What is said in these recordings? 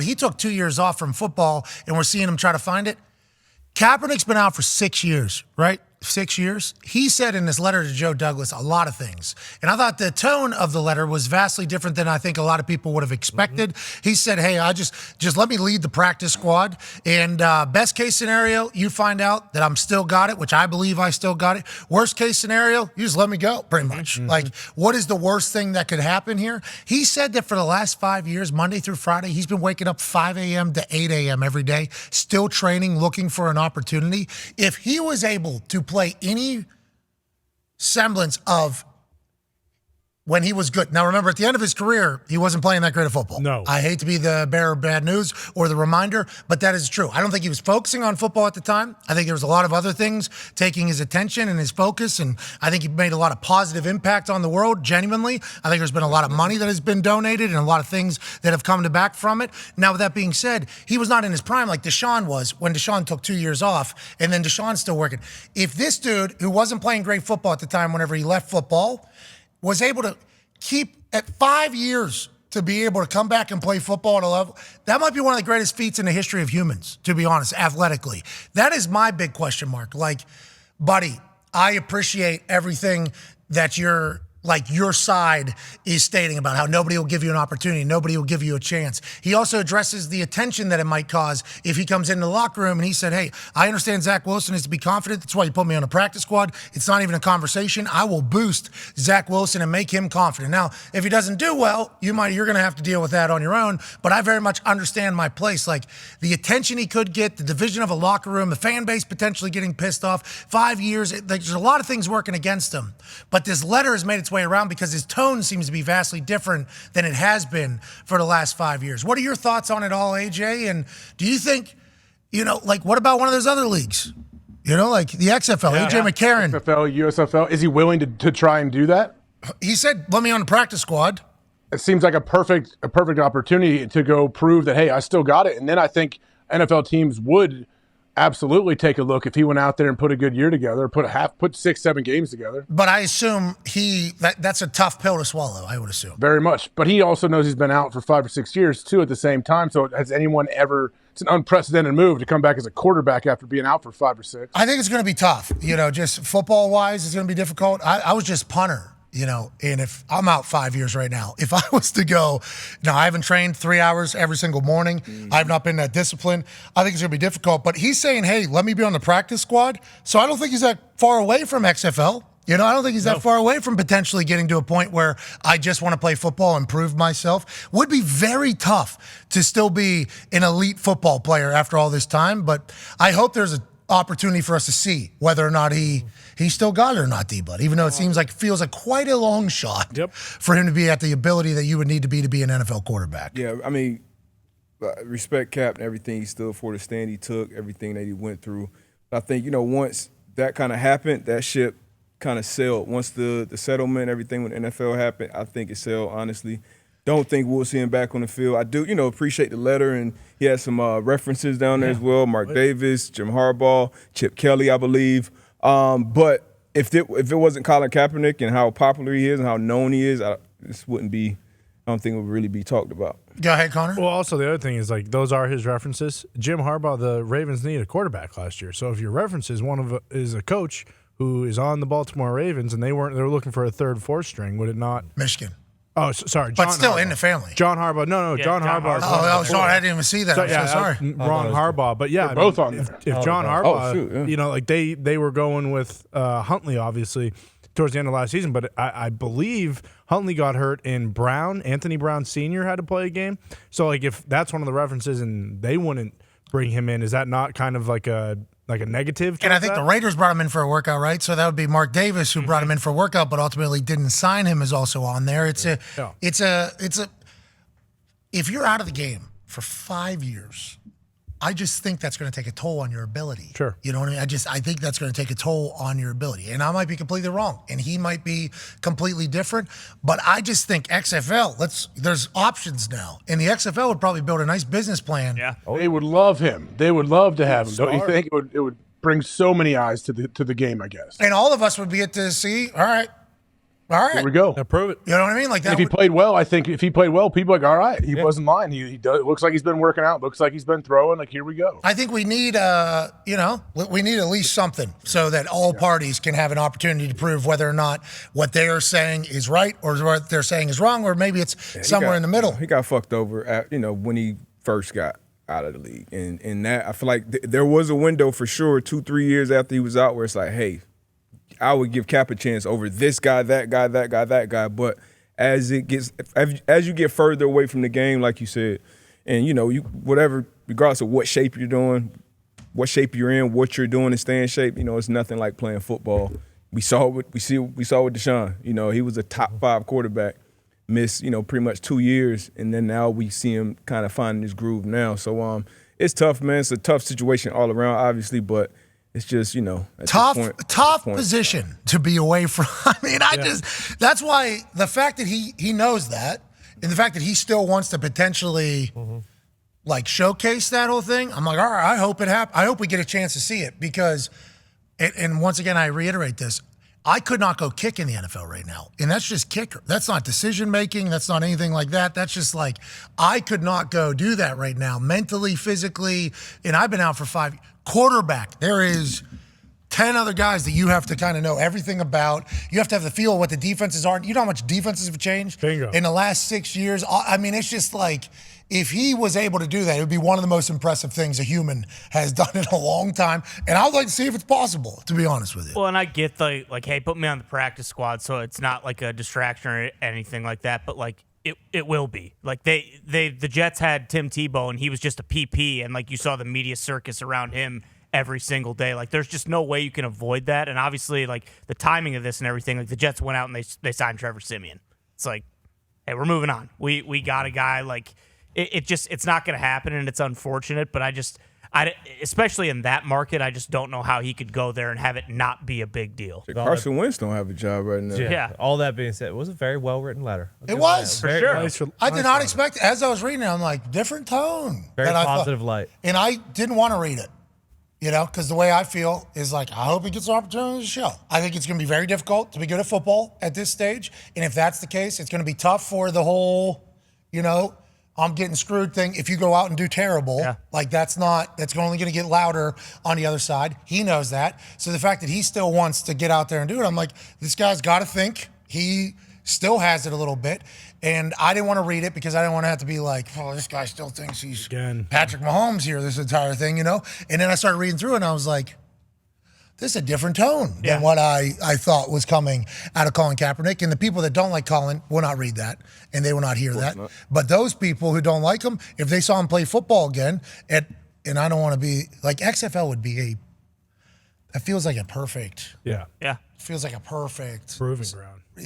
He took 2 years off from football, and we're seeing him try to find it. Kaepernick's been out for 6 years, right? 6 years. He said in his letter to Joe Douglas a lot of things. And I thought the tone of the letter was vastly different than I think a lot of people would have expected. He said, hey, I just let me lead the practice squad. And best case scenario, you find out that I'm still got it, which I believe I still got it. Worst case scenario, you just let me go, pretty much. Like, what is the worst thing that could happen here? He said that for the last 5 years, Monday through Friday, he's been waking up 5 a.m. to 8 a.m. every day, still training, looking for an opportunity. If he was able to play any semblance of when he was good. Now, remember, at the end of his career, he wasn't playing that great of football. No. I hate to be the bearer of bad news or the reminder, but that is true. I don't think he was focusing on football at the time. I think there was a lot of other things taking his attention and his focus, and I think he made a lot of positive impact on the world, genuinely. I think there's been a lot of money that has been donated and a lot of things that have come back from it. Now, with that being said, he was not in his prime like Deshaun was when Deshaun took 2 years off, and then Deshaun's still working. If this dude, who wasn't playing great football at the time whenever he left football, was able to keep at 5 years to be able to come back and play football at a level, that might be one of the greatest feats in the history of humans, to be honest, athletically. That is my big question mark. Like, buddy, I appreciate everything that your side is stating about how nobody will give you an opportunity, nobody will give you a chance. He also addresses the attention that it might cause if he comes into the locker room and he said, hey, I understand Zach Wilson is to be confident. That's why you put me on a practice squad. It's not even a conversation. I will boost Zach Wilson and make him confident. Now, if he doesn't do well, you're going to have to deal with that on your own, but I very much understand my place. Like, the attention he could get, the division of a locker room, the fan base potentially getting pissed off, 5 years, there's a lot of things working against him. But this letter has made its way around because his tone seems to be vastly different than it has been for the last 5 years. What are your thoughts on it all, AJ? And do you think, what about one of those other leagues? Like the XFL, AJ McCarron. XFL, USFL. Is he willing to try and do that? He said, let me on the practice squad. It seems like a perfect opportunity to go prove that, hey, I still got it. And then I think NFL teams would absolutely take a look if he went out there and put a good year together, put 6-7 games together. But I assume that's a tough pill to swallow, I would assume. Very much. But he also knows he's been out for 5 or 6 years, too, at the same time. So has anyone ever – it's an unprecedented move to come back as a quarterback after being out for 5 or 6. I think it's going to be tough. Just football-wise, it's going to be difficult. I was just punter. And if I'm out 5 years right now, if I was to go, I haven't trained 3 hours every single morning. I've not been that disciplined. I think it's going to be difficult. But he's saying, hey, let me be on the practice squad. So I don't think he's that far away from XFL. I don't think he's that far away from potentially getting to a point where I just want to play football and prove myself. Would be very tough to still be an elite football player after all this time. But I hope there's an opportunity for us to see whether or not he still got it or not, D-Bud, even though it feels like quite a long shot for him to be at the ability that you would need to be an NFL quarterback. Yeah, I mean, respect Cap and everything he stood for, the stand he took, everything that he went through. I think, once that kind of happened, that ship kind of sailed. Once the settlement, everything with the NFL happened, I think it sailed, honestly. Don't think we'll see him back on the field. I do, appreciate the letter, and he has some references down there as well. Mark Davis, Jim Harbaugh, Chip Kelly, I believe. But if it wasn't Colin Kaepernick and how popular he is and how known he is, this wouldn't be. I don't think it would really be talked about. Go ahead, Connor. Well, also the other thing is those are his references. Jim Harbaugh, the Ravens needed a quarterback last year. So if your reference is is a coach who is on the Baltimore Ravens and they were looking for a third, fourth string, would it not? Michigan. Oh, sorry. John but still Harbaugh. In the family. John Harbaugh. No, John Harbaugh. Oh, sorry. I didn't even see that. I'm so sorry. Wrong Harbaugh. But yeah, both on there. If John Harbaugh, they were going with Huntley, obviously, towards the end of last season. But I believe Huntley got hurt and Anthony Brown Sr. had to play a game. So, if that's one of the references and they wouldn't bring him in, is that not kind of like a negative? And I think the Raiders brought him in for a workout, right? So that would be Mark Davis who brought him in for a workout, but ultimately didn't sign him, is also on there. It's a if you're out of the game for 5 years, I just think that's going to take a toll on your ability. Sure. You know what I mean? I think that's going to take a toll on your ability. And I might be completely wrong. And he might be completely different. But I just think XFL, there's options now. And the XFL would probably build a nice business plan. Yeah. They would love him. They would love to have him. Don't you think it would bring so many eyes to the game, I guess? And all of us would get to see, all right, All right. Here we go. Approve it. You know what I mean? Like that. If he played well, I think if he played well, people are like, all right, he wasn't lying. He does. It looks like he's been working out. Looks like he's been throwing. Like, here we go. I think we need, we need at least something so that all parties can have an opportunity to prove whether or not what they are saying is right or what they're saying is wrong, or maybe it's somewhere in the middle. He got fucked over at, when he first got out of the league. And that, I feel like there was a window for sure 2-3 years after he was out where it's like, hey, I would give Cap a chance over this guy, that guy, that guy, that guy. But as you get further away from the game, like you said, and whatever, regardless of what shape you're doing, what shape you're in, what you're doing to stay in shape, it's nothing like playing football. We saw it with Deshaun. He was a top 5 quarterback, missed pretty much 2 years, and then now we see him kind of finding his groove now. So it's tough, man. It's a tough situation all around, obviously, but. It's just, tough position to be away from. I mean, that's why the fact that he knows that, and the fact that he still wants to potentially showcase that whole thing. I'm like, all right, I hope it happens. I hope we get a chance to see it because, and once again, I reiterate this. I could not go kick in the NFL right now. And that's just kicker. That's not decision making. That's not anything like that. That's just I could not go do that right now, mentally, physically. And I've been out for 5 years. Quarterback, there is 10 other guys that you have to kind of know everything about. You have to have the feel of what the defenses are. You know how much defenses have changed in the last 6 years? I mean, it's just if he was able to do that, it would be one of the most impressive things a human has done in a long time. And I would like to see if it's possible, to be honest with you. Well, and I get hey, put me on the practice squad so it's not a distraction or anything like that, but it will be. The Jets had Tim Tebow and he was just a PP, and you saw the media circus around him every single day. There's just no way you can avoid that. And obviously the timing of this and everything, the Jets went out and they signed Trevor Siemian. It's hey, we're moving on. We got a guy it's not going to happen, and it's unfortunate, but I especially in that market, I just don't know how he could go there and have it not be a big deal. Carson Wentz don't have a job right now. Yeah. All that being said, it was a very well-written letter. It was. For sure. I did not expect it. As I was reading it, I'm like, different tone. Very positive light. And I didn't want to read it, because the way I feel is I hope he gets an opportunity to show. I think it's going to be very difficult to be good at football at this stage. And if that's the case, it's going to be tough for the whole, I'm getting screwed thing. If you go out and do terrible, that's only going to get louder on the other side. He knows that. So the fact that he still wants to get out there and do it, I'm like, this guy's got to think. He still has it a little bit. And I didn't want to read it because I didn't want to have to be this guy still thinks he's Patrick Mahomes here, this entire thing, And then I started reading through it and I was like, this is a different tone than what I thought was coming out of Colin Kaepernick. And the people that don't like Colin will not read that, and they will not hear that. But those people who don't like him, if they saw him play football again, and I don't want to be XFL would be it feels like a perfect. Yeah. Yeah. Feels like a perfect proving ground. A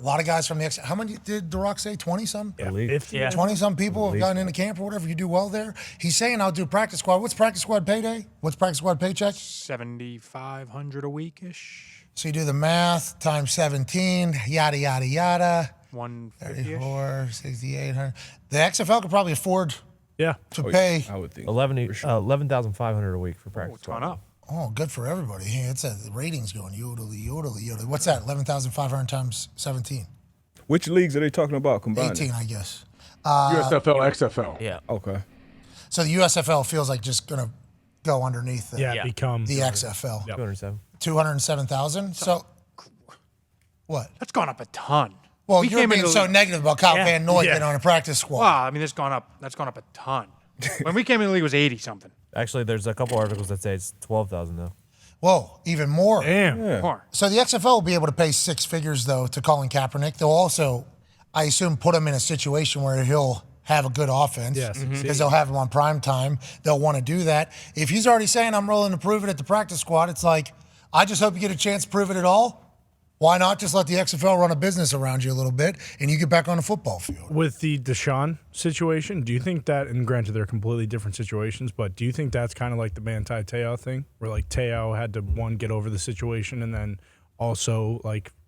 lot of guys from the XFL. How many did The Rock say? 20-some? Yeah. 20-some people have gotten into camp or whatever. You do well there. He's saying I'll do practice squad. What's practice squad payday? What's practice squad paycheck? $7,500 a week-ish. So you do the math times 17, yada, yada, yada. 150-ish. 6,800. The XFL could probably afford to pay. I would think. 11,500 a week for practice. It's gone up. Oh, good for everybody. Hey, the ratings going yodely, yodely, yodely. What's that? 11,500 times 17. Which leagues are they talking about combined? 18, I guess. USFL, XFL. Yeah. Okay. So the USFL feels like just going to go underneath become the XFL. 207. 207,000. So what? That's gone up a ton. Well, you're being so negative about Kyle Van Noy getting on a practice squad. Wow, I mean, that's gone up a ton. When we came in the league, it was 80-something. Actually, there's a couple articles that say it's 12,000 though. Whoa, even more. Damn. Yeah. More. So the XFL will be able to pay 6 figures, though, to Colin Kaepernick. They'll also, I assume, put him in a situation where he'll have a good offense. Yes. Because they'll have him on prime time. They'll want to do that. If he's already saying, I'm willing to prove it at the practice squad, it's I just hope you get a chance to prove it at all. Why not just let the XFL run a business around you a little bit and you get back on the football field? With the Deshaun situation, do you think that, and granted they're completely different situations, but do you think that's kind of like the Manti Te'o thing, where Te'o had to, get over the situation and then also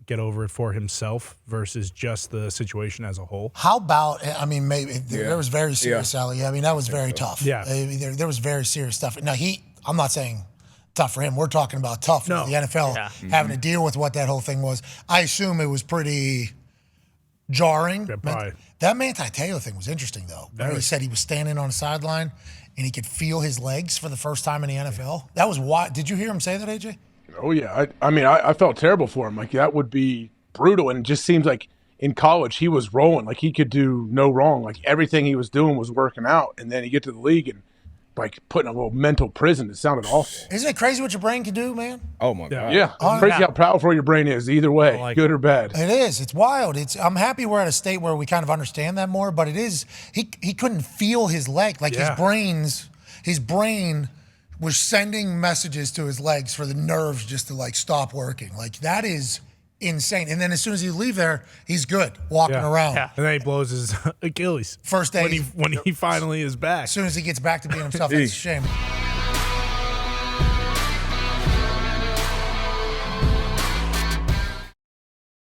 get over it for himself versus just the situation as a whole? How about, maybe there was very serious, Allie. That was very tough. Yeah. There was very serious stuff. Now, I'm not saying tough for him. We're talking about tough for the NFL having to deal with what that whole thing was. I assume it was pretty jarring. Yeah, that Manti Te'o thing was interesting, though. Where he said he was standing on a sideline and he could feel his legs for the first time in the NFL. That was why. Did you hear him say that, AJ? Oh, yeah. I mean, I felt terrible for him. Like, that would be brutal. And it just seems like in college he was rolling. Like, he could do no wrong. Like, everything he was doing was working out. And then he get to the league and, like, put in a little mental prison. It sounded awful. Isn't it crazy what your brain can do, man? Oh, my God. Yeah. Crazy how powerful your brain is either way, good or bad. It is. It's wild. I'm happy we're at a state where we kind of understand that more, but it is he couldn't feel his leg. Like his brain was sending messages to his legs for the nerves just to like stop working. Like that is insane. And then as soon as you leave there, he's good walking around. Yeah. And then he blows his Achilles. First day when he finally is back. As soon as he gets back to being himself, that's a shame.